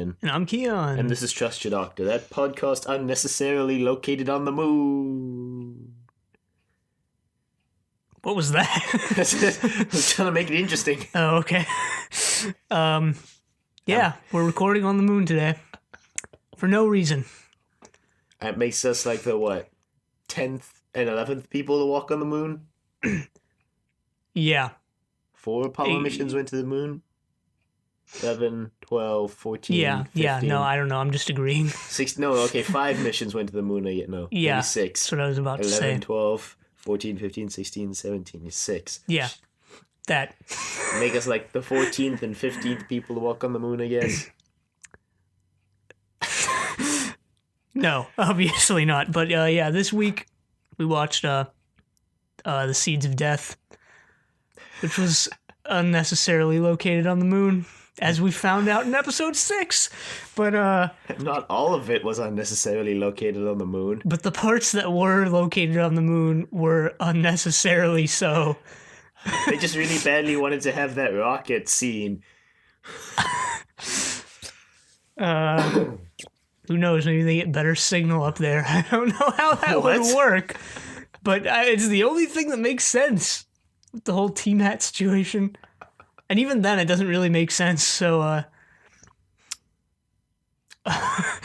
Brian. And I'm Kiyan. And this is Trust Your Doctor, that podcast unnecessarily located on the moon. What was that? I was trying to make it interesting. Oh, okay. Yeah, we're recording on the moon today. For no reason. That makes us like the, 10th and 11th people to walk on the moon? Yeah. 4 Apollo missions went to the moon? 7, 12, 14, 15. Yeah, no, I don't know. I'm just agreeing. 5 missions went to the moon. No, Yeah, maybe 6. that's what I was about to 11, say. 12, 14, 15, 16, 17, 6. Yeah, that. Make us like the 14th and 15th people to walk on the moon, I guess. No, obviously not. But yeah, this week we watched The Seeds of Death, which was unnecessarily located on the moon, as we found out in episode 6. But not all of it was unnecessarily located on the moon. But the parts that were located on the moon were unnecessarily so. They just really badly wanted to have that rocket scene. Who knows? Maybe they get better signal up there. I don't know how that would work. But it's the only thing that makes sense with the whole TMAT situation. And even then, it doesn't really make sense. So,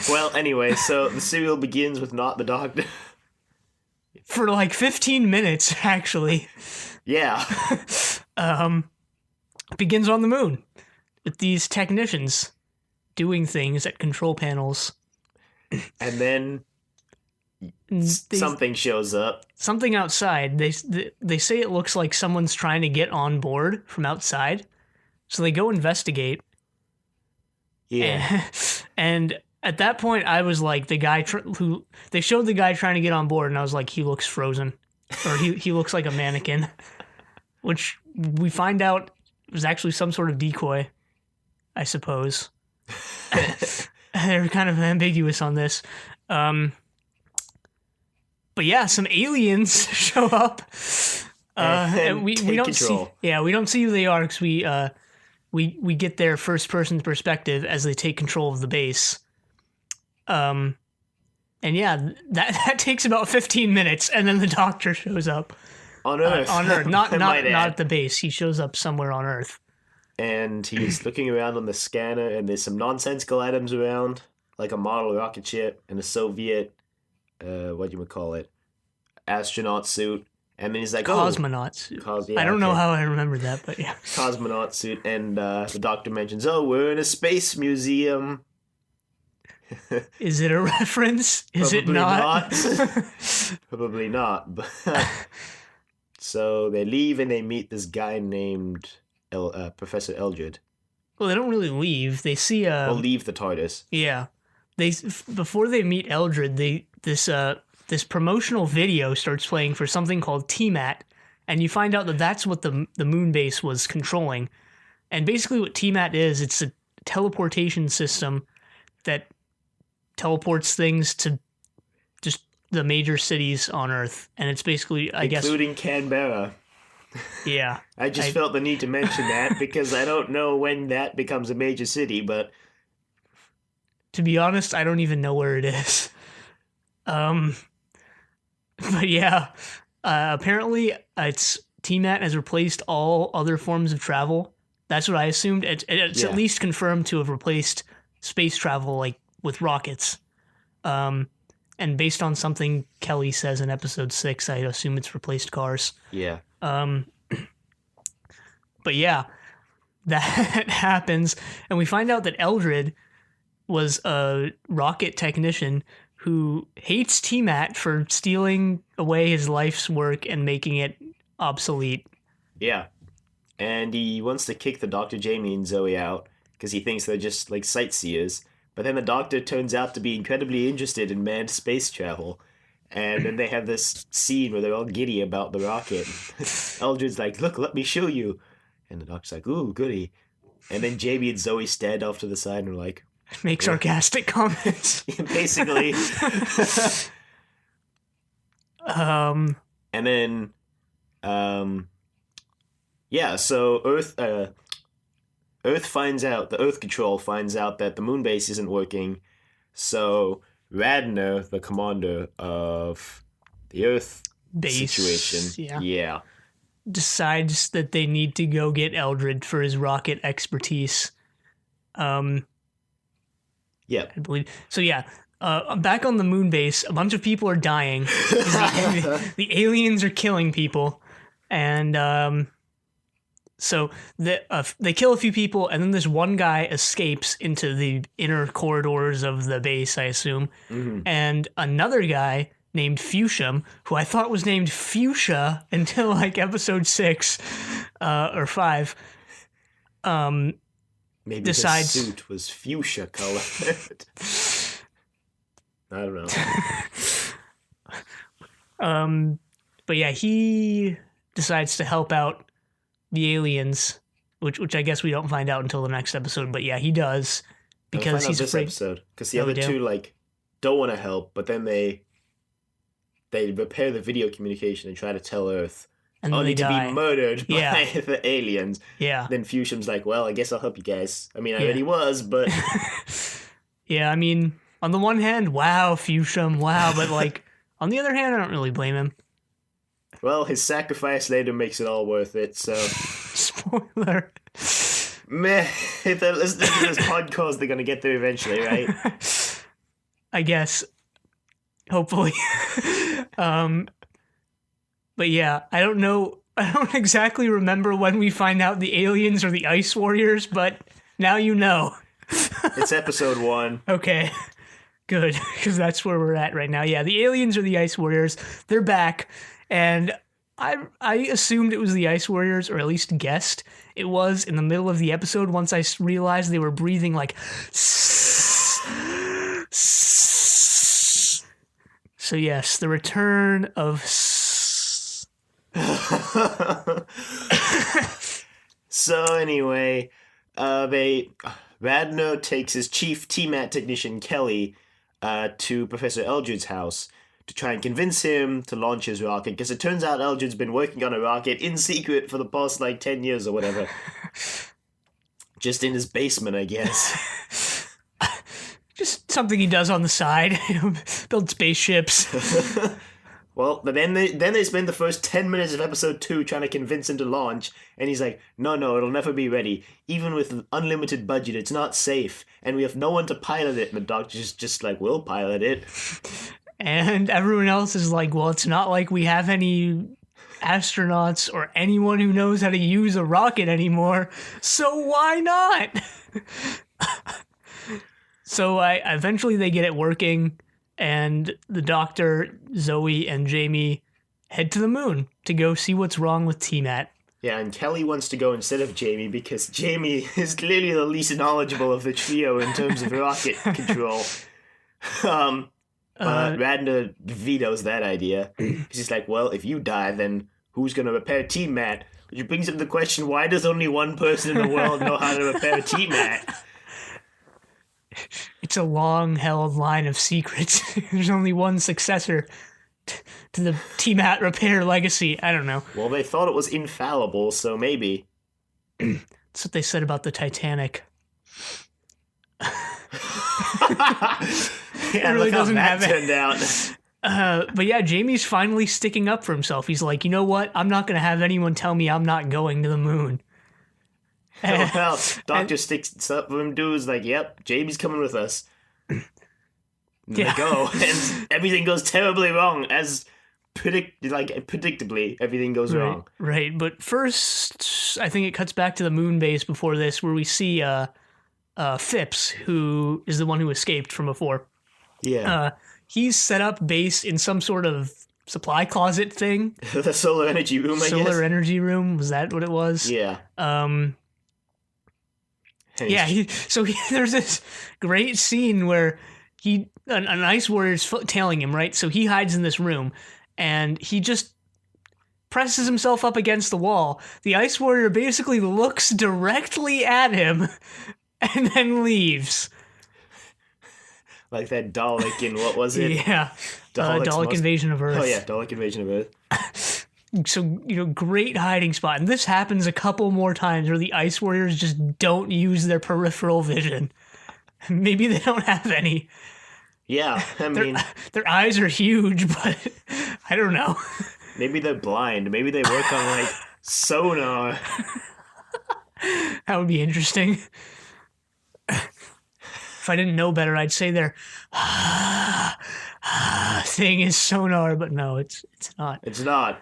Well, anyway, so the serial begins with not the doctor. For like 15 minutes, actually. Yeah. Begins on the moon with these technicians doing things at control panels. And then something shows up. Something outside. They say it looks like someone's trying to get on board from outside. So they go investigate. Yeah. And at that point, I was like, the guy who they showed the guy trying to get on board, and I was like, he looks frozen, or he looks like a mannequin, which we find out was actually some sort of decoy, I suppose. They're kind of ambiguous on this. But yeah, some aliens show up, and we don't control. We don't see who they are because we get their first person perspective as they take control of the base. And yeah, that takes about 15 minutes, and then the doctor shows up on Earth. Not at the base. He shows up somewhere on Earth. And he's looking around on the scanner, and there's some nonsensical items around, like a model rocket ship and a Soviet, astronaut suit. And then he's like, cosmonaut suit. I don't know how I remember that, but yeah. Cosmonaut suit. And the doctor mentions, we're in a space museum. Is it a reference? Is it not? Probably not. But so they leave and they meet this guy named Professor Eldred. Well, they don't really leave. They see leave the TARDIS. Yeah. Before they meet Eldred, this promotional video starts playing for something called TMAT, and you find out that that's what the moon base was controlling. And basically what TMAT is, it's a teleportation system that teleports things to just the major cities on Earth. And it's basically, including Canberra. Yeah. I felt the need to mention that because I don't know when that becomes a major city, but to be honest, I don't even know where it is. But yeah, apparently it's TMAT has replaced all other forms of travel. That's what I assumed. It's at least confirmed to have replaced space travel, like with rockets. And based on something Kelly says in episode 6, I assume it's replaced cars. Yeah. But yeah, that happens, and we find out that Eldred was a rocket technician who hates TMAT for stealing away his life's work and making it obsolete. Yeah. And he wants to kick the Dr. Jamie and Zoe out because he thinks they're just like sightseers. But then the doctor turns out to be incredibly interested in manned space travel. And then they have this scene where they're all giddy about the rocket. Eldred's like, look, let me show you. And the doctor's like, ooh, goody. And then Jamie and Zoe stand off to the side and are like, make sarcastic comments. Basically. And then, so Earth, the Earth Control finds out that the moon base isn't working, so Radner, the commander of the Earth situation, Base, yeah, yeah, decides that they need to go get Eldred for his rocket expertise. Um, yeah. I believe so. Yeah. Back on the moon base, a bunch of people are dying. The aliens are killing people, and so they kill a few people, and then this one guy escapes into the inner corridors of the base, I assume, Mhm. and another guy named Fuchsium, who I thought was named Fuchsia until like episode 6 or 5, Maybe his decides. suit was fuchsia colored. I don't know. But yeah, he decides to help out the aliens, which I guess we don't find out until the next episode. But yeah, he does I'll because find out he's this afraid. episode because the Oh, we other do? two like don't want to help, but then they repair the video communication and try to tell Earth, And then only they to die. be murdered Yeah. by the aliens. Yeah. Then Fuchsium's like, well, I guess I'll help you guys. I mean, I Yeah. already was, but Yeah, I mean, on the one hand, wow, Fuchsium, wow, but like on the other hand, I don't really blame him. well, his sacrifice later makes it all worth it. So, Spoiler. meh. If they're listening to this podcast, they're gonna get there eventually, right? I guess. Hopefully. But yeah, I don't know. I don't exactly remember when we find out the aliens are the Ice Warriors, but now you know. It's episode 1. Okay. Good, because that's where we're at right now. Yeah, the aliens are the Ice Warriors. They're back, and I assumed it was the Ice Warriors, or at least guessed it was in the middle of the episode once I realized they were breathing like Sssssss. So yes, the return of Sssss. So anyway, Radner takes his chief TMAT technician Kelly to Professor Eldred's house to try and convince him to launch his rocket, because it turns out Eldred's been working on a rocket in secret for the past like 10 years or whatever. Just in his basement, I guess. Just something he does on the side. Build spaceships. Well, but then they spend the first 10 minutes of episode 2 trying to convince him to launch, and he's like, no, it'll never be ready. Even with an unlimited budget, it's not safe, and we have no one to pilot it. And the doctor's just like, we'll pilot it. And everyone else is like, well, it's not like we have any astronauts or anyone who knows how to use a rocket anymore, so why not? So eventually they get it working, and the doctor, Zoe, and Jamie head to the moon to go see what's wrong with TMAT. Yeah, and Kelly wants to go instead of Jamie because Jamie is clearly the least knowledgeable of the trio in terms of rocket control. Radner vetoes that idea. He's like, well, if you die, then who's going to repair TMAT? Which brings up the question, why does only one person in the world know how to repair TMAT? It's a long-held line of secrets. There's only one successor to the TMAT repair legacy. I don't know. Well, they thought it was infallible, so maybe. That's what they said about the Titanic. Yeah, really look how doesn't that have it. turned out. But yeah, Jamie's finally sticking up for himself. He's like, you know what? I'm not going to have anyone tell me I'm not going to the moon. Well, Doctor sticks up for him, dude's like, yep, Jamie's coming with us. And they go, and everything goes terribly wrong, as predictably, everything goes wrong. Right, but first, I think it cuts back to the moon base before this, where we see Phipps, who is the one who escaped from before. Yeah. He's set up base in some sort of supply closet thing. The solar energy room, I guess. Solar energy room, was that what it was? Yeah. Yeah, there's this great scene where an ice warrior's tailing him, right? So he hides in this room, and he just presses himself up against the wall. The ice warrior basically looks directly at him and then leaves. Like that Dalek in, what was it? Yeah, Dalek Invasion of Earth. Oh yeah, Dalek Invasion of Earth. great hiding spot. And this happens a couple more times where the Ice Warriors just don't use their peripheral vision. Maybe they don't have any. Yeah, I mean, Their eyes are huge, but I don't know. maybe they're blind. Maybe they work on, like, sonar. That would be interesting. If I didn't know better, I'd say their thing is sonar, but no, it's not. It's not.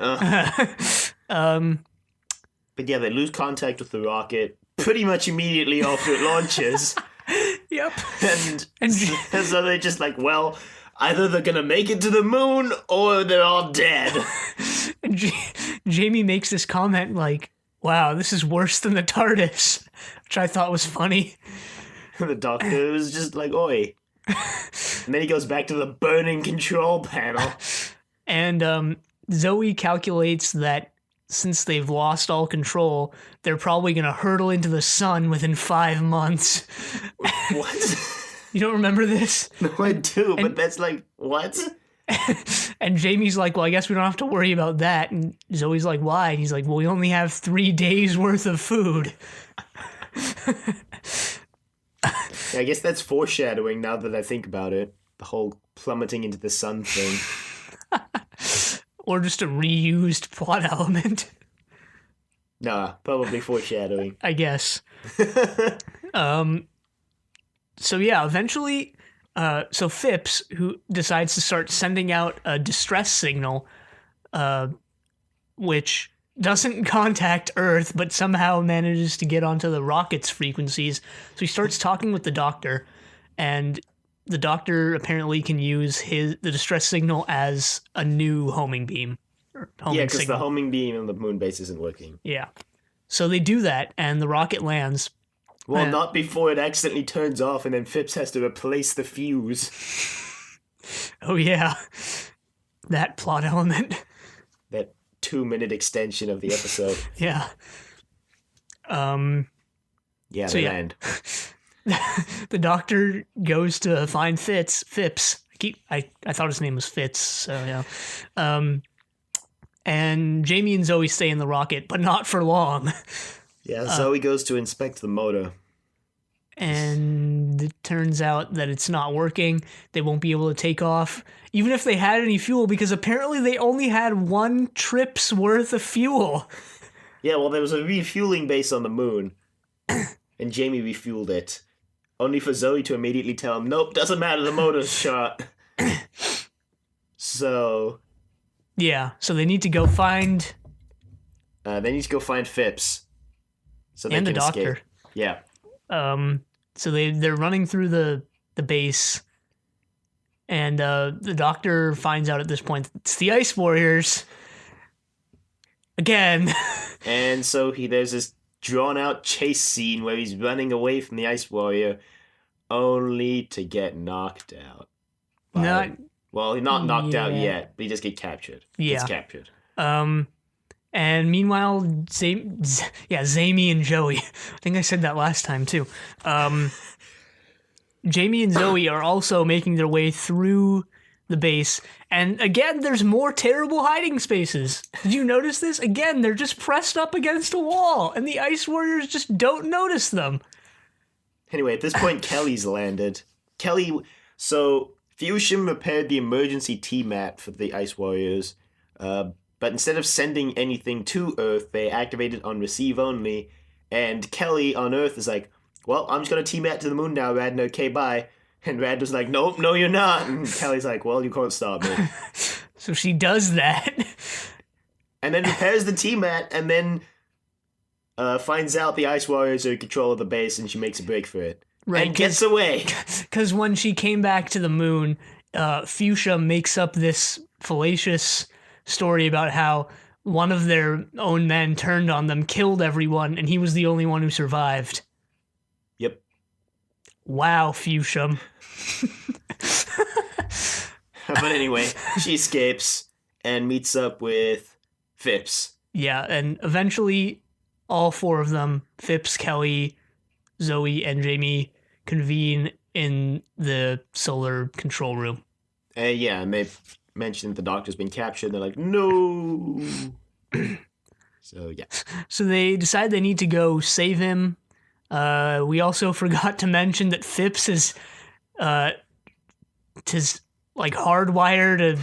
But yeah, they lose contact with the rocket pretty much immediately after it launches. Yep. And so they're just like, well, either they're gonna make it to the moon or they're all dead. And Jamie makes this comment like, wow, this is worse than the TARDIS, which I thought was funny. The doctor was just like, oi. And then he goes back to the burning control panel. And Zoe calculates that since they've lost all control, they're probably going to hurtle into the sun within 5 months. What? You don't remember this? No, I do, but that's like, what? And Jamie's like, well, I guess we don't have to worry about that. And Zoe's like, why? And he's like, well, we only have 3 days worth of food. Yeah, I guess that's foreshadowing now that I think about it. The whole plummeting into the sun thing. Or just a reused plot element. Nah, probably foreshadowing. I guess. So yeah, eventually, so Phipps, who decides to start sending out a distress signal, which doesn't contact Earth, but somehow manages to get onto the rocket's frequencies. So he starts talking with the doctor, and the doctor apparently can use the distress signal as a new homing beam. Yeah, because the homing beam on the moon base isn't working. Yeah. So they do that, and the rocket lands. Well, not before it accidentally turns off, and then Phipps has to replace the fuse. Oh, yeah. That plot element. That 2-minute extension of the episode. Yeah. Yeah, so they yeah. land. The doctor goes to find Phipps. I thought his name was Fitz, so yeah. And Jamie and Zoe stay in the rocket, but not for long. Yeah, Zoe goes to inspect the motor. And it turns out that it's not working. They won't be able to take off, even if they had any fuel, because apparently they only had 1 trip's worth of fuel. Yeah, well, there was a refueling base on the moon, and Jamie refueled it. Only for Zoe to immediately tell him, nope, doesn't matter, the motor's shot. So... Yeah, so they need to go find... Phipps. So they and can the doctor. Escape. Yeah. So they're running through the base, and the doctor finds out at this point it's the Ice Warriors again. And so there's this drawn-out chase scene where he's running away from the Ice Warrior, only to get knocked out. Well, he's not knocked out yet, but he just gets captured. Yeah. Gets captured. And meanwhile, Zamie and Joey. I think I said that last time, too. Jamie and Zoe are also making their way through the base. And again, there's more terrible hiding spaces. Did you notice this? Again, they're just pressed up against a wall, and the Ice Warriors just don't notice them. Anyway, at this point, Kelly's landed. So Fusion repaired the emergency T-mat for the Ice Warriors, but instead of sending anything to Earth, they activated on receive only, and Kelly on Earth is like, well, I'm just going to T-mat to the moon now, Rad, and okay, bye. And Rad was like, nope, no, you're not. And Kelly's like, well, you can't stop me. So she does that. And then repairs the T-mat, and then finds out the Ice Warriors are in control of the base, and she makes a break for it. Right, and gets away. Because when she came back to the moon, Fuchsia makes up this fallacious story about how one of their own men turned on them, killed everyone, and he was the only one who survived. Yep. Wow, Fuchsia. But anyway, she escapes and meets up with Phipps. Yeah, and eventually all 4 of them, Phipps, Kelly, Zoe, and Jamie, convene in the solar control room. Yeah, and they mentioned the doctor's been captured. They're like, no. So yeah. So they decide they need to go save him. We also forgot to mention that Phipps is his like hardwired a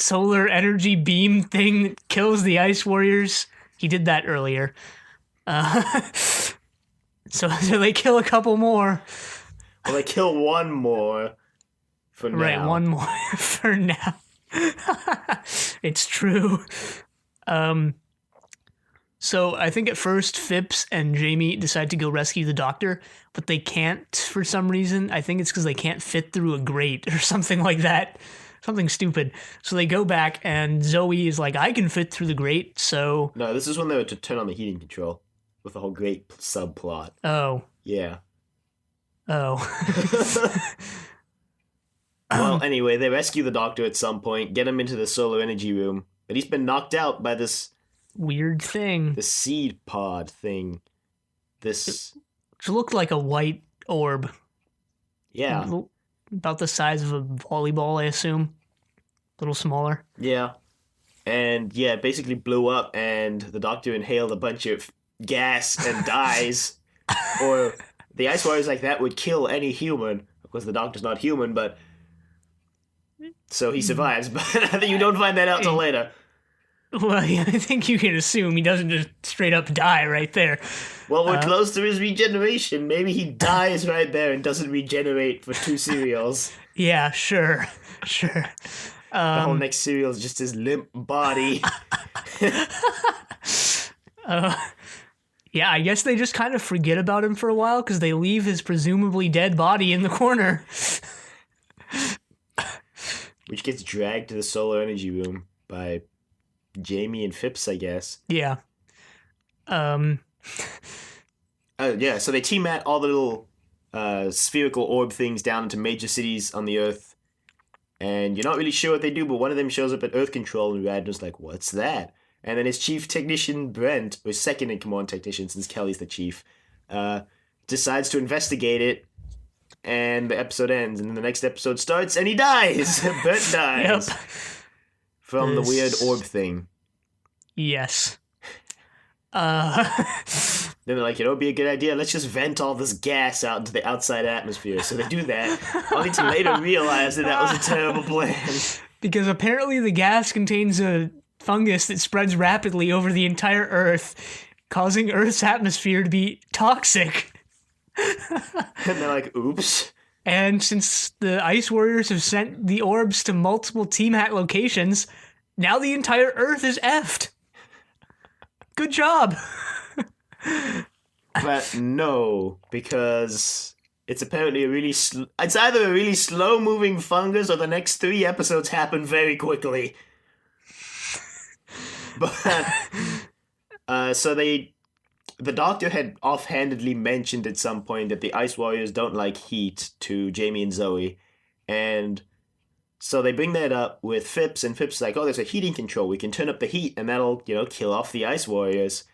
solar energy beam thing that kills the Ice Warriors. He did that earlier. Uh, so they kill a couple more. Well, they kill one more for Right, now. one more for now. It's true. So I think at first Phipps and Jamie decide to go rescue the doctor, but they can't for some reason. I think it's because they can't fit through a grate or something like that. Something stupid. So they go back and Zoe is like, I can fit through the grate, so No, this is when they were to turn on the heating control with the whole great subplot. oh. Yeah. Oh. Well, anyway, they rescue the doctor at some point, get him into the solar energy room, but he's been knocked out by this Weird thing. seed pod thing. This, Which looked like a white orb. yeah, About the size of a volleyball, I assume. A little smaller. yeah. And yeah, it basically blew up, and the doctor inhaled a bunch of gas and dies. Or the ice warriors like that would kill any human. Of course, the doctor's not human, but so he survives. But you don't find that out till later. Well, yeah, I think you can assume he doesn't just straight up die right there. Well, we're close to his regeneration. Maybe he dies right there and doesn't regenerate for 2 cereals. Yeah, sure. Sure. The whole next cereal is just his limp body. Yeah, I guess they just kind of forget about him for a while because they leave his presumably dead body in the corner. Which gets dragged to the solar energy room by Jamie and Phipps, I guess. Yeah. Yeah, so they team at all the little spherical orb things down into major cities on the Earth. And you're not really sure what they do, but one of them shows up at Earth Control, and Radner's like, what's that? And then his chief technician, Brent, or second in command technician, since Kelly's the chief, decides to investigate it, and the episode ends. And then the next episode starts, and he dies! Brent dies! Yep. From the weird orb thing. Yes. Then they're like, it'd be a good idea, let's just vent all this gas out into the outside atmosphere. So they do that, only to later realize that was a terrible plan. Because apparently the gas contains a fungus that spreads rapidly over the entire Earth, causing Earth's atmosphere to be toxic. And they're like, oops. And since the Ice Warriors have sent the orbs to multiple Team Hat locations, now the entire Earth is effed. Good job. But no, because it's apparently a really it's either a really slow-moving fungus or the next 3 episodes happen very quickly. But so the doctor had offhandedly mentioned at some point that the Ice Warriors don't like heat to Jamie and Zoe, and so they bring that up with Phipps, and Phipps is like, oh, there's a heating control, we can turn up the heat, and that'll, kill off the Ice Warriors.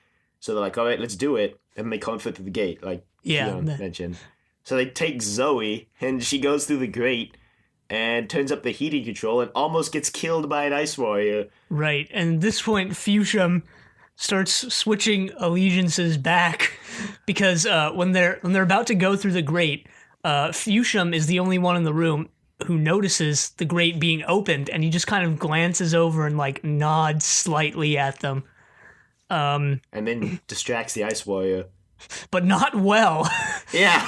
So they're like, all right, let's do it. And they can't fit through the gate, like Kiyan mentioned. So they take Zoe, and she goes through the grate and turns up the heating control and almost gets killed by an Ice Warrior. Right, and at this point, Fusham starts switching allegiances back because when they're about to go through the grate, Fusham is the only one in the room who notices the grate being opened, and he just kind of glances over and like nods slightly at them. And then distracts the Ice Warrior. But not well. Yeah.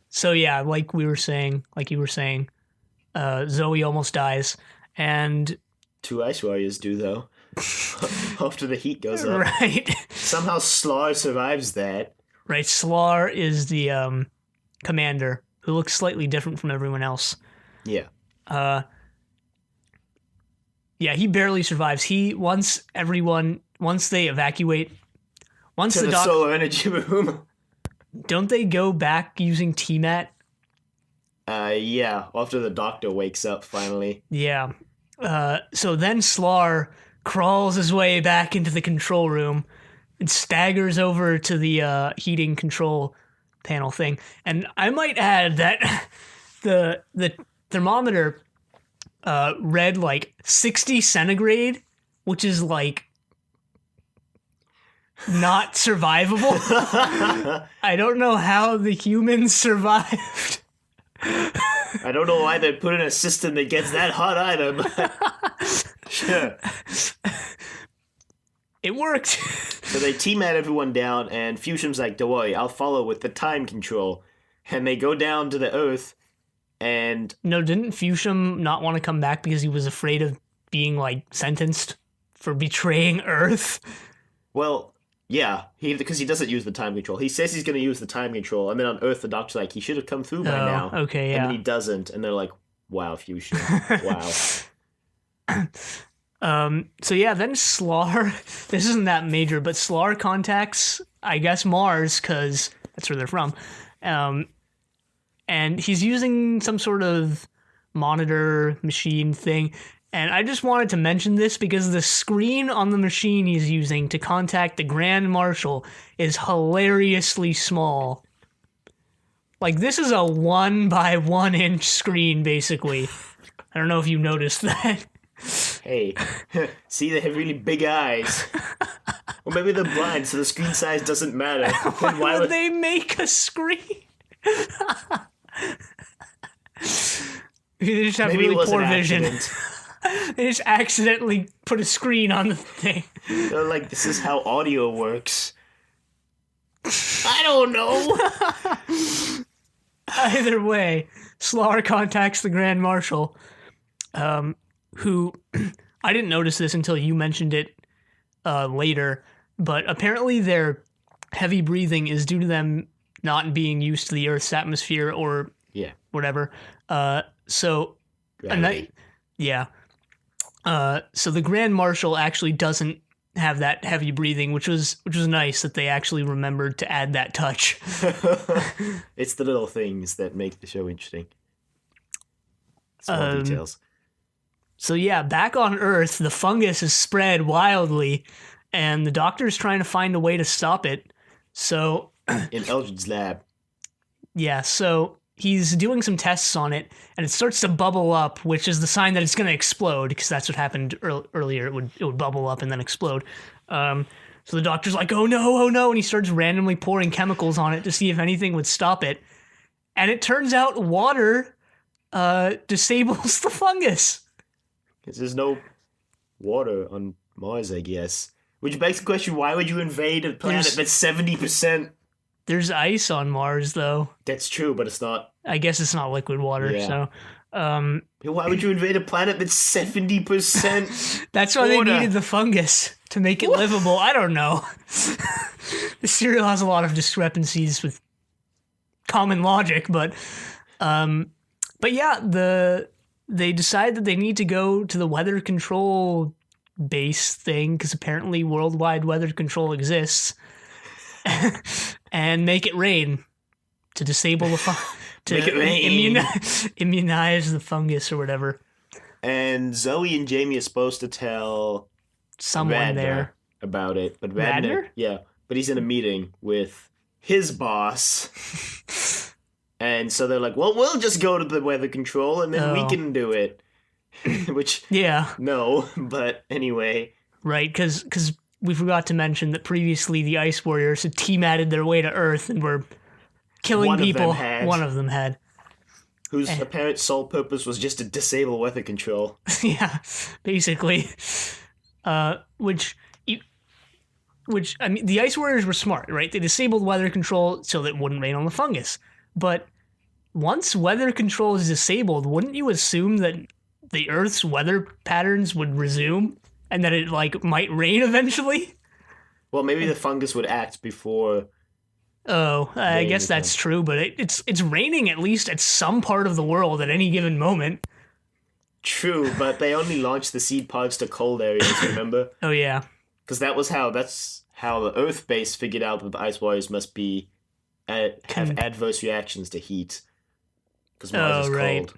So yeah, like you were saying, Zoe almost dies, and 2 Ice Warriors do, though. After the heat goes up. Right. Somehow Slar survives that. Right, Slar is the commander, who looks slightly different from everyone else. Yeah. Yeah, he barely survives. Once they evacuate, once to the solar energy room. Don't they go back using T-Mat? Yeah, after the doctor wakes up finally. Yeah. So then Slar crawls his way back into the control room and staggers over to the heating control panel thing. And I might add that the thermometer read like 60 centigrade which is like not survivable. I don't know how the humans survived. I don't know why they put in a system that gets that hot either, but sure. It worked. So they team-mat everyone down, and Fusion's like, don't worry, I'll follow with the time control. And they go down to the Earth, and... No, didn't Fusion not want to come back because he was afraid of being, like, sentenced for betraying Earth? Well, yeah, because he doesn't use the time control. He says he's going to use the time control, and then on Earth the Doctor's like, he should have come through by now. Okay, yeah. And then he doesn't, and they're like, wow, Fusion, wow. So yeah, then Slar, this isn't that major, but Slar contacts, I guess, Mars, because that's where they're from. And he's using some sort of monitor machine thing. And I just wanted to mention this because the screen on the machine he's using to contact the Grand Marshal is hilariously small. Like, this is a 1 by 1 inch screen, basically. I don't know if you noticed that. Hey, see, they have really big eyes. Or maybe they're blind, so the screen size doesn't matter. Why would they make a screen? They just have maybe really poor vision. Accident. They just accidentally put a screen on the thing. They're like, this is how audio works. I don't know. Either way, Slar contacts the Grand Marshal, who I didn't notice this until you mentioned it later, but apparently their heavy breathing is due to them not being used to the Earth's atmosphere or whatever. So the Grand Marshal actually doesn't have that heavy breathing, which was nice that they actually remembered to add that touch. It's the little things that make the show interesting. Small details. So yeah, back on Earth, the fungus is spread wildly, and the Doctor's trying to find a way to stop it. So in Eldred's lab. Yeah, so he's doing some tests on it, and it starts to bubble up, which is the sign that it's going to explode, because that's what happened earlier. It would bubble up and then explode. So the Doctor's like, oh no, and he starts randomly pouring chemicals on it to see if anything would stop it. And it turns out water disables the fungus. Because there's no water on Mars, I guess. Which begs the question, why would you invade a planet that's 70%? There's ice on Mars, though. That's true, but it's not... I guess it's not liquid water, so... why would you invade a planet that's 70% That's why water? They needed the fungus, to make it livable. I don't know. The serial has a lot of discrepancies with common logic, but yeah, they decide that they need to go to the weather control base thing, because apparently worldwide weather control exists, and make it rain to disable the immunize the fungus or whatever. And Zoe and Jamie are supposed to tell someone Radner there about it, but Radner? Yeah, but he's in a meeting with his boss. And so they're like, well, we'll just go to the weather control and then we can do it. Which, no, but anyway. Right, because we forgot to mention that previously the Ice Warriors had team-added their way to Earth and were killing people. One of them had. Whose apparent sole purpose was just to disable weather control. Yeah, basically. Which, I mean, the Ice Warriors were smart, right? They disabled weather control so that it wouldn't rain on the fungus. But once weather control is disabled, wouldn't you assume that the Earth's weather patterns would resume and that it might rain eventually? Well, maybe the fungus would act before. Oh, I guess that's true, but it's raining at least at some part of the world at any given moment. True, but they only launched the seed pods to cold areas, remember? Oh yeah. Because that's how the Earth base figured out that the Ice Warriors must be have adverse reactions to heat. Because Mars is cold.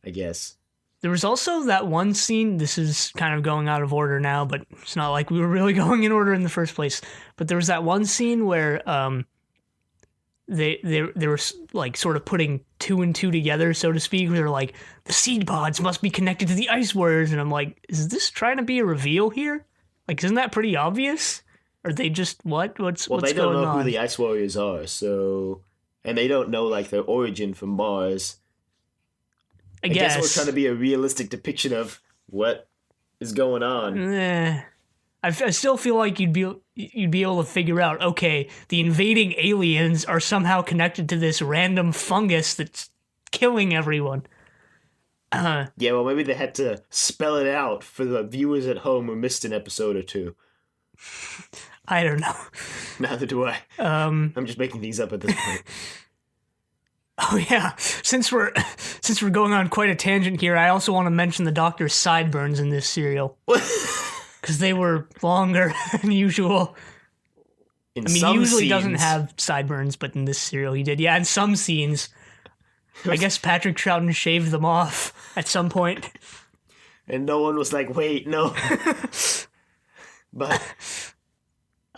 I guess. There was also that one scene, this is kind of going out of order now, but it's not like we were really going in order in the first place. But there was that one scene where they were like sort of putting two and two together, so to speak. They're like, the seed pods must be connected to the ice warriors, and I'm like, is this trying to be a reveal here? Like, isn't that pretty obvious? Or they just what? Well, What's they don't going know who on? the Ice Warriors are, so and they don't know like their origin from Mars. I I guess we're trying guess. to be a realistic depiction of what is going on. I still feel like you'd be able to figure out. Okay, the invading aliens are somehow connected to this random fungus that's killing everyone. Yeah, well, maybe they had to spell it out for the viewers at home who missed an episode or two. I don't know. Neither do I. Um, I'm just making things up at this point. Oh yeah, since we're going on quite a tangent here, I also want to mention the Doctor's sideburns in this serial because they were longer than usual. In I mean, he some usually doesn't scenes, have sideburns, but in this serial he did. Yeah, in some scenes, I guess Patrick Troughton shaved them off at some point. and no one was like, "Wait, no." But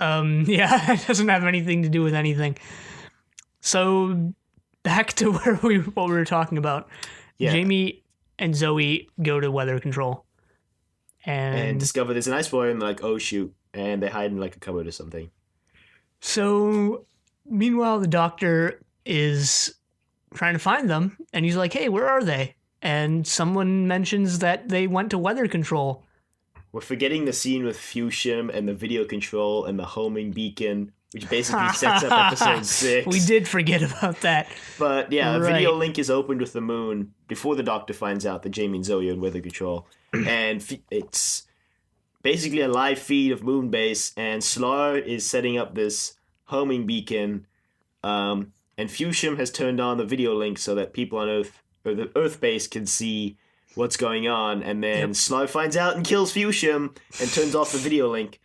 Yeah, it doesn't have anything to do with anything. So back to what we were talking about. yeah, Jamie and Zoe go to weather control, and and discover there's an ice warrior, and they're like, "Oh shoot!" And they hide in like a cupboard or something. so meanwhile the Doctor is trying to find them, and he's like, "Hey, where are they?" And someone mentions that they went to weather control. We're forgetting the scene with Fuchsium and the video control and the homing beacon, which basically sets up episode 6. We did forget about that. But yeah, a Right. video link is opened with the moon before the Doctor finds out that Jamie and Zoe are in weather control. And it's basically a live feed of Moonbase, and Slar is setting up this homing beacon. And Fuchsium has turned on the video link so that people on Earth, or the Earth base, can see what's going on. And then Yep. Slar finds out and kills Fuchsium and turns off the video link.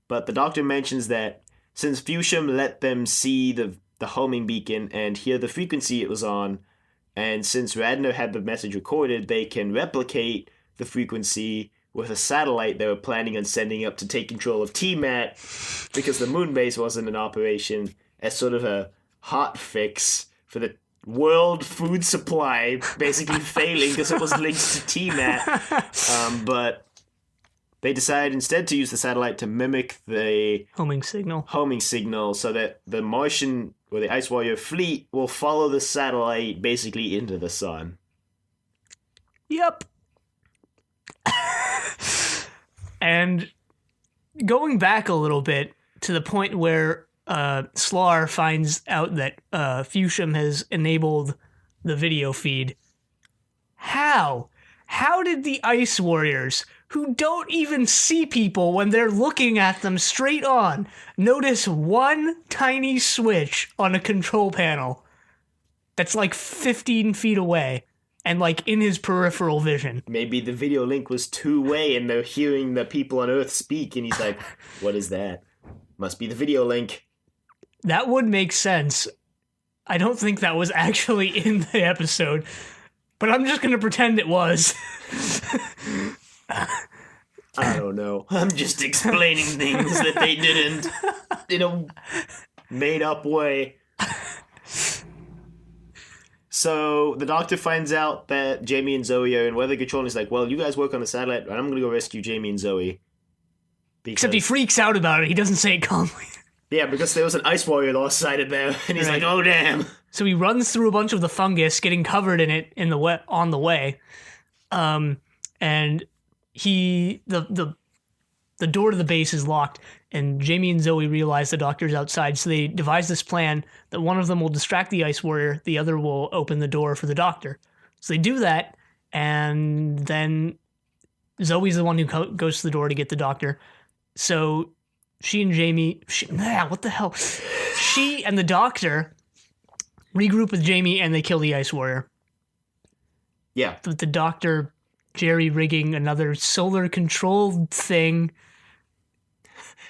But the Doctor mentions that since Fuchsium let them see the homing beacon and hear the frequency it was on, and since Radner had the message recorded, they can replicate the frequency with a satellite they were planning on sending up to take control of T-Mat because the moon base wasn't in operation, as sort of a hot fix for the world food supply basically failing because it was linked to T-Mat. But they decided instead to use the satellite to mimic the Homing signal. homing signal so that the Martian or the Ice Warrior fleet will follow the satellite basically into the sun. Yep. And going back a little bit to the point where Slar finds out that Fuchsium has enabled the video feed. How? How did the Ice Warriors, who don't even see people when they're looking at them straight on, notice one tiny switch on a control panel that's like 15 feet away and like in his peripheral vision? Maybe the video link was two-way and they're hearing the people on Earth speak, and he's like, what is that? Must be the video link. That would make sense. I don't think that was actually in the episode, but I'm just going to pretend it was. I don't know. I'm just explaining things that they didn't in a made-up way. So the Doctor finds out that Jamie and Zoe are in weather control, and he's like, well, you guys work on the satellite, and I'm going to go rescue Jamie and Zoe. Except he freaks out about it. He doesn't say it calmly. Yeah, because there was an Ice Warrior lost sighted there, and he's Right. like, oh, damn. So he runs through a bunch of the fungus, getting covered in it on the way. And the door to the base is locked, and Jamie and Zoe realize the Doctor's outside, so they devise this plan that one of them will distract the Ice Warrior, the other will open the door for the Doctor. So they do that, and then Zoe's the one who goes to the door to get the Doctor. So she and Jamie, what the hell? She and the Doctor regroup with Jamie, and they kill the Ice Warrior. Yeah. The Doctor jerry-rigging another solar-controlled thing.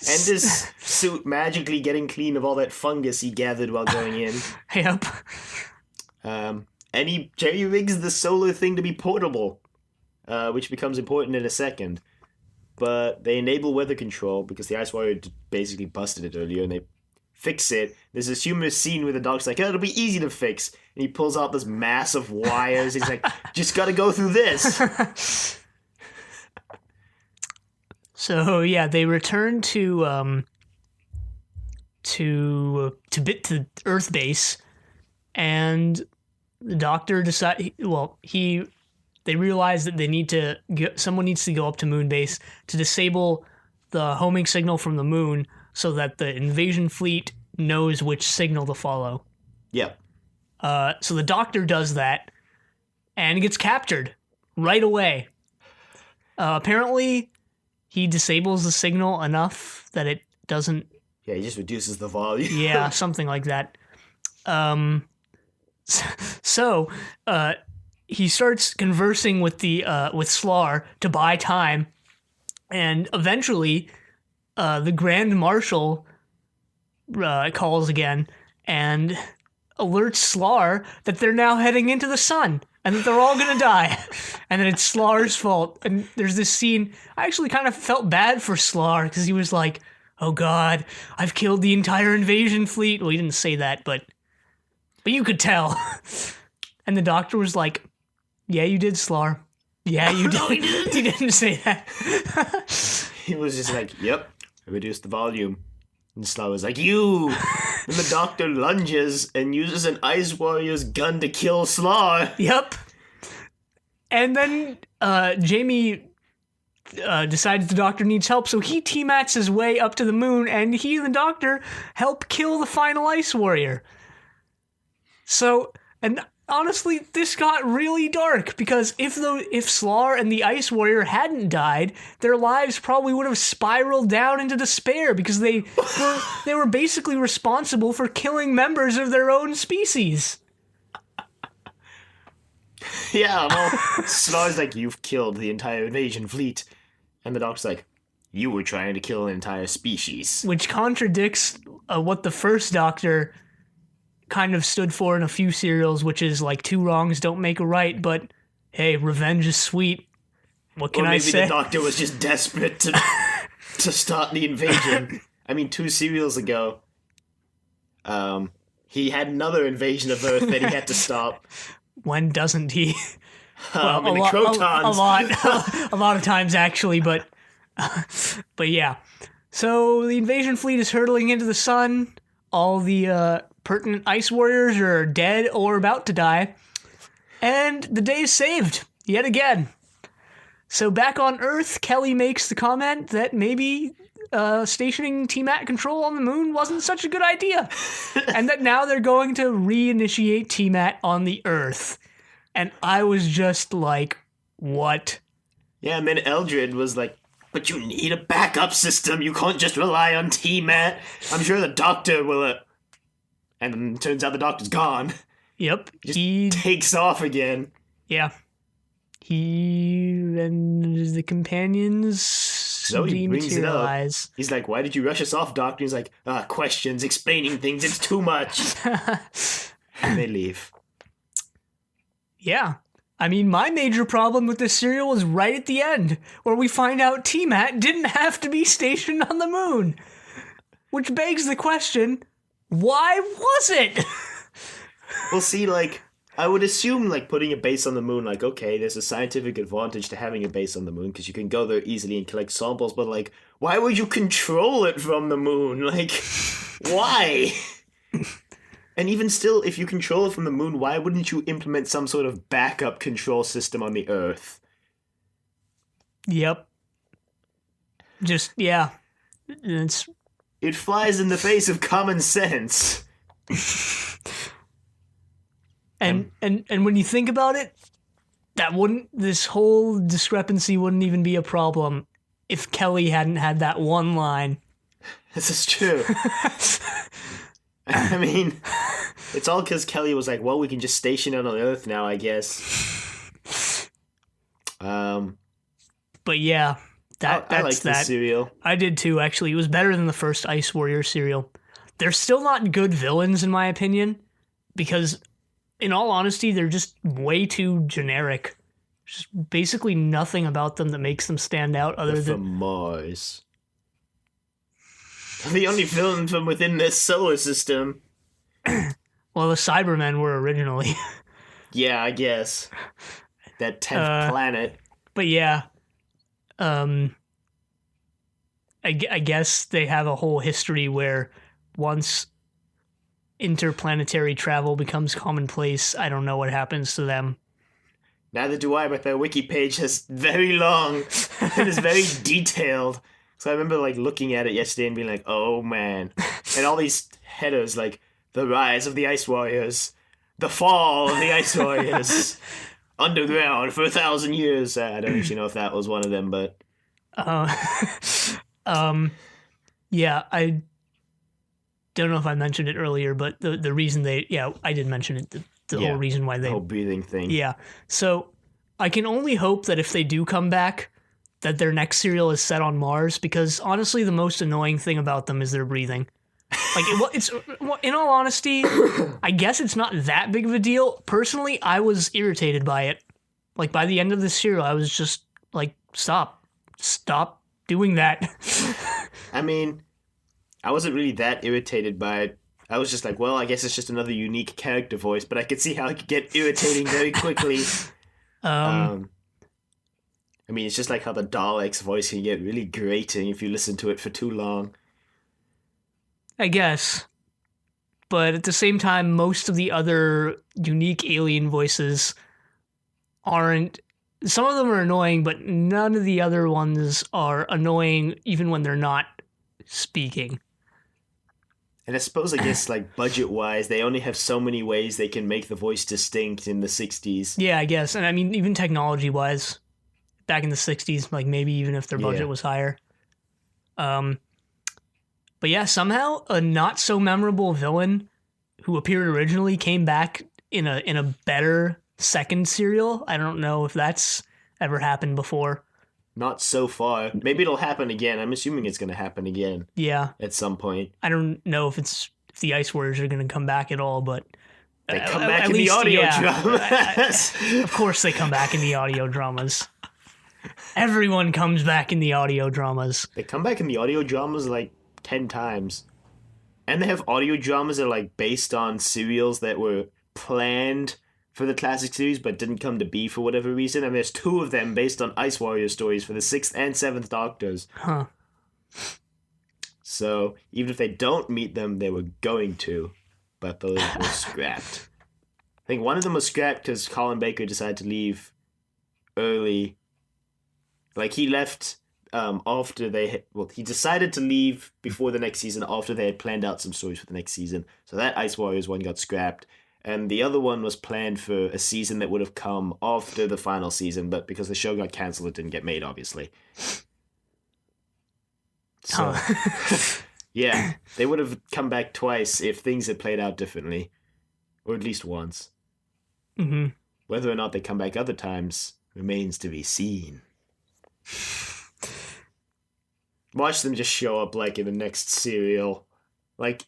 And his suit magically getting clean of all that fungus he gathered while going in. Yep. And he jerry-rigs the solar thing to be portable, which becomes important in a second. But they enable weather control because the Ice Warrior basically busted it earlier, and they fix it. There's this humorous scene where the doc's like, oh, it'll be easy to fix. And he pulls out this mass of wires. He's like, just gotta go through this. So yeah, they return to Earth base, and the doctor decide. Well, they realize that someone needs to go up to moon base to disable the homing signal from the moon, so that the invasion fleet knows which signal to follow. Yep. So the doctor does that, and gets captured right away. Apparently, he disables the signal enough that it doesn't. Yeah, he just reduces the volume. Yeah, something like that. So he starts conversing with Slar to buy time, and eventually, the Grand Marshal calls again and alerts Slar that they're now heading into the sun and that they're all gonna die, and that it's Slar's fault. And there's this scene. I actually kind of felt bad for Slar because he was like, "Oh God, I've killed the entire invasion fleet." Well, he didn't say that, but you could tell. And the doctor was like, "Yeah, you did, Slar. Yeah, you did." No, he didn't. He didn't say that. He was just like, yep, I reduced the volume. And Slar was like, you! And the doctor lunges and uses an Ice Warrior's gun to kill Slar. Yep. And then Jamie decides the doctor needs help, so he T-mats his way up to the moon, and he and the doctor help kill the final Ice Warrior. So, and honestly, this got really dark, because if Slar and the Ice Warrior hadn't died, their lives probably would have spiraled down into despair, because they were basically responsible for killing members of their own species. Yeah, well, Slar's like, you've killed the entire invasion fleet. And the doctor's like, you were trying to kill an entire species. Which contradicts what the first Doctor kind of stood for in a few serials, which is like 2 wrongs don't make a right, but hey, revenge is sweet. What can I say? Maybe the Doctor was just desperate to start the invasion. I mean, 2 serials ago, he had another invasion of Earth that he had to stop. When doesn't he? Well, the Crotons. A lot of times, actually, but yeah. So the invasion fleet is hurtling into the sun. All the pertinent Ice Warriors are dead or about to die, and the day is saved yet again. So back on Earth, Kelly makes the comment that maybe stationing T-Mat control on the moon wasn't such a good idea, and that now they're going to reinitiate T-Mat on the Earth. And I was just like, what? Yeah, and then Eldred was like, but you need a backup system. You can't just rely on T-Mat. I'm sure the Doctor will... And then it turns out the Doctor's gone. Yep. He takes off again. Yeah. He and the companions So he brings it up. He's like, why did you rush us off, Doctor? He's like, questions, explaining things, it's too much. And they leave. Yeah. I mean, my major problem with this serial was right at the end, where we find out T-Mat didn't have to be stationed on the moon. Which begs the question, why was it? Well, see, like, I would assume, like, putting a base on the moon, like, okay, there's a scientific advantage to having a base on the moon, because you can go there easily and collect samples, but, like, why would you control it from the moon? Like, why? And even still, if you control it from the moon, why wouldn't you implement some sort of backup control system on the Earth? Yep. Just, yeah. It flies in the face of common sense. And when you think about it, this whole discrepancy wouldn't even be a problem if Kelly hadn't had that one line. This is true. I mean, it's all because Kelly was like, well, we can just station it on Earth now, I guess. But yeah, I like this serial. I did too, actually. It was better than the first Ice Warrior serial. They're still not good villains, in my opinion, because, in all honesty, they're just way too generic. There's just basically nothing about them that makes them stand out other They're than... from Mars. The only villain from within this solar system. Well, the Cybermen were originally. Yeah, I guess. That 10th planet. But yeah, I guess they have a whole history where once interplanetary travel becomes commonplace, I don't know what happens to them. Neither do I, but their wiki page is very long and is very detailed. So I remember like looking at it yesterday and being like, oh man. And all these headers like the rise of the Ice Warriors, the fall of the Ice Warriors, underground for 1,000 years. I don't actually know if that was one of them, but yeah, I don't know if I mentioned it earlier, but the reason I did mention it. The whole reason why the whole breathing thing. Yeah. So I can only hope that if they do come back, that their next serial is set on Mars, because honestly, the most annoying thing about them is their breathing. Like, it's in all honesty, I guess it's not that big of a deal. Personally, I was irritated by it. Like, by the end of the serial, I was just like, stop doing that. I mean, I wasn't really that irritated by it. I was just like, well, I guess it's just another unique character voice, but I could see how it could get irritating very quickly. I mean, it's just like how the Daleks' voice can get really grating if you listen to it for too long. I guess. But at the same time, most of the other unique alien voices aren't... Some of them are annoying, but none of the other ones are annoying even when they're not speaking. And I suppose, I guess, like, budget-wise, they only have so many ways they can make the voice distinct in the 60s. Yeah, I guess. And I mean, even technology-wise, back in the 60s, like, maybe even if their budget was higher. But yeah, somehow a not-so-memorable villain who appeared originally came back in a better second serial. I don't know if that's ever happened before. Not so far. Maybe it'll happen again. I'm assuming it's going to happen again. Yeah. At some point. I don't know if the Ice Warriors are going to come back at all, but... They come back in the audio dramas. Of course they come back in the audio dramas. Everyone comes back in the audio dramas. They come back in the audio dramas like 10 times. And they have audio dramas that are like based on serials that were planned for the classic series but didn't come to be for whatever reason, and there's 2 of them based on Ice Warrior stories for the 6th and 7th Doctors. Huh. So, even if they don't meet them, they were going to, but those were scrapped. I think one of them was scrapped because Colin Baker decided to leave early. Like, he left after he decided to leave before the next season after they had planned out some stories for the next season. So that Ice Warriors one got scrapped. And the other one was planned for a season that would have come after the final season, but because the show got cancelled, it didn't get made, obviously. So, yeah, they would have come back twice if things had played out differently. Or at least once. Mm-hmm. Whether or not they come back other times remains to be seen. Watch them just show up, like, in the next serial. Like...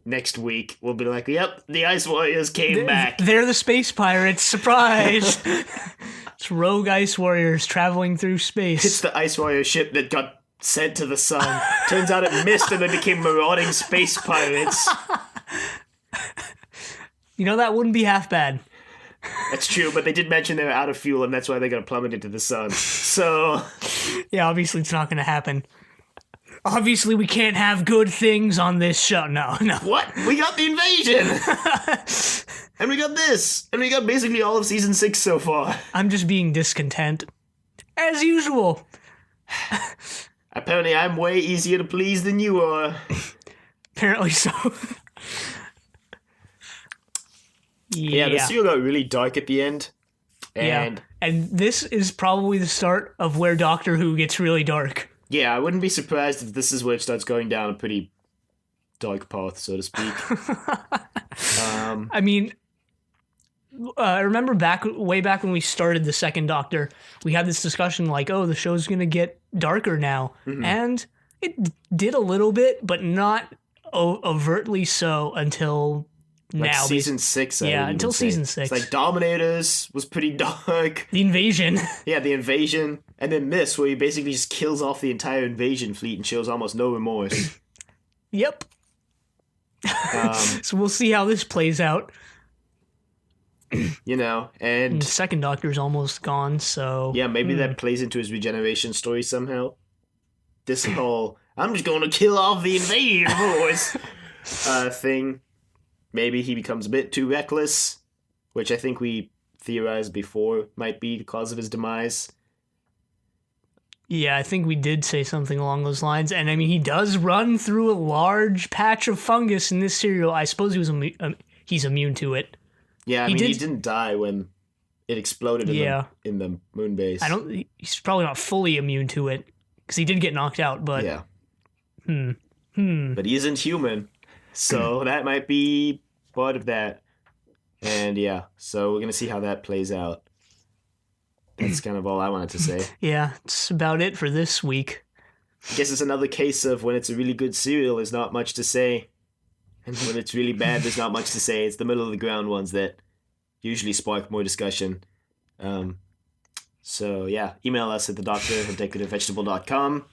Next week, we'll be like, yep, the Ice Warriors came back. They're the space pirates. Surprise! It's rogue Ice Warriors traveling through space. It's the Ice Warrior ship that got sent to the sun. Turns out it missed and they became marauding space pirates. You know, that wouldn't be half bad. That's true, but they did mention they were out of fuel and that's why they got plummeted to the sun. So... Yeah, obviously it's not going to happen. Obviously, we can't have good things on this show. No. What? We got the invasion! And we got this! And we got basically all of season 6 so far. I'm just being discontent. As usual. Apparently, I'm way easier to please than you are. Apparently so. Yeah, the serial got really dark at the end. And this is probably the start of where Doctor Who gets really dark. Yeah, I wouldn't be surprised if this is where it starts going down a pretty dark path, so to speak. I mean, I remember way back when we started the second Doctor, we had this discussion like, oh, the show's going to get darker now. Mm-hmm. And it did a little bit, but not overtly so until... Like now, season 6, until season 6. It's like Dominators was pretty dark. The invasion. Yeah, the invasion. And then this, where he basically just kills off the entire invasion fleet and shows almost no remorse. Yep. Um, So we'll see how this plays out. you know, And the and second Doctor's almost gone, so yeah, maybe that plays into his regeneration story somehow. This whole "I'm just going to kill off the invading force" thing. Maybe he becomes a bit too reckless, which I think we theorized before might be the cause of his demise. Yeah, I think we did say something along those lines. And I mean, he does run through a large patch of fungus in this serial. I suppose he's immune to it. Yeah, I He mean, he did. didn't die when it exploded Yeah, in the moon I base. don't. He's probably not fully immune to it because he did get knocked out. But Yeah, hmm. but he isn't human, so that might be part of that. And yeah, so we're gonna see how that plays out. That's kind of all I wanted to say. Yeah, it's about it for this week. I guess it's another case of when it's a really good serial, there's not much to say, and when it's really bad, there's not much to say. It's the middle of the ground ones that usually spark more discussion. Um, so yeah, email us at thedoctor@decorativevegetable.com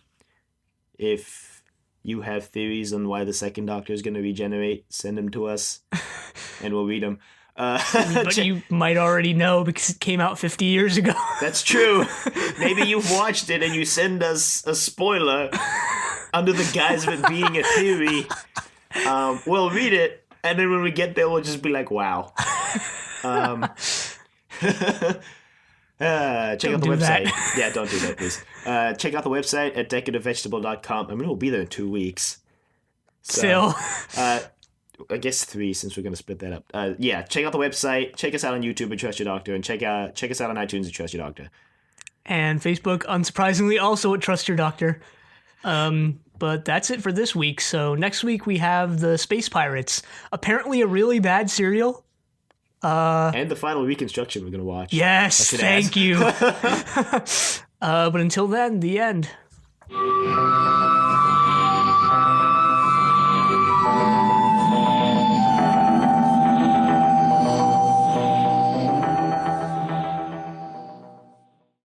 if you have theories on why the second Doctor is going to regenerate. Send them to us, and we'll read them. But you might already know because it came out 50 years ago. That's true. Maybe you've watched it and you send us a spoiler under the guise of it being a theory. We'll read it, and then when we get there, we'll just be like, wow. Check out the website. That. Yeah, don't do that, please. Check out the website at decorativevegetable.com. I mean, we'll be there in 2 weeks. So, Still. I guess 3 since we're going to split that up. Yeah, check out the website. Check us out on YouTube at Trust Your Doctor. And check us out on iTunes at Trust Your Doctor. And Facebook, unsurprisingly, also at Trust Your Doctor. But that's it for this week. So next week we have the Space Pirates. Apparently a really bad serial. And the final reconstruction we're going to watch. Yes, thank you. But until then, the end.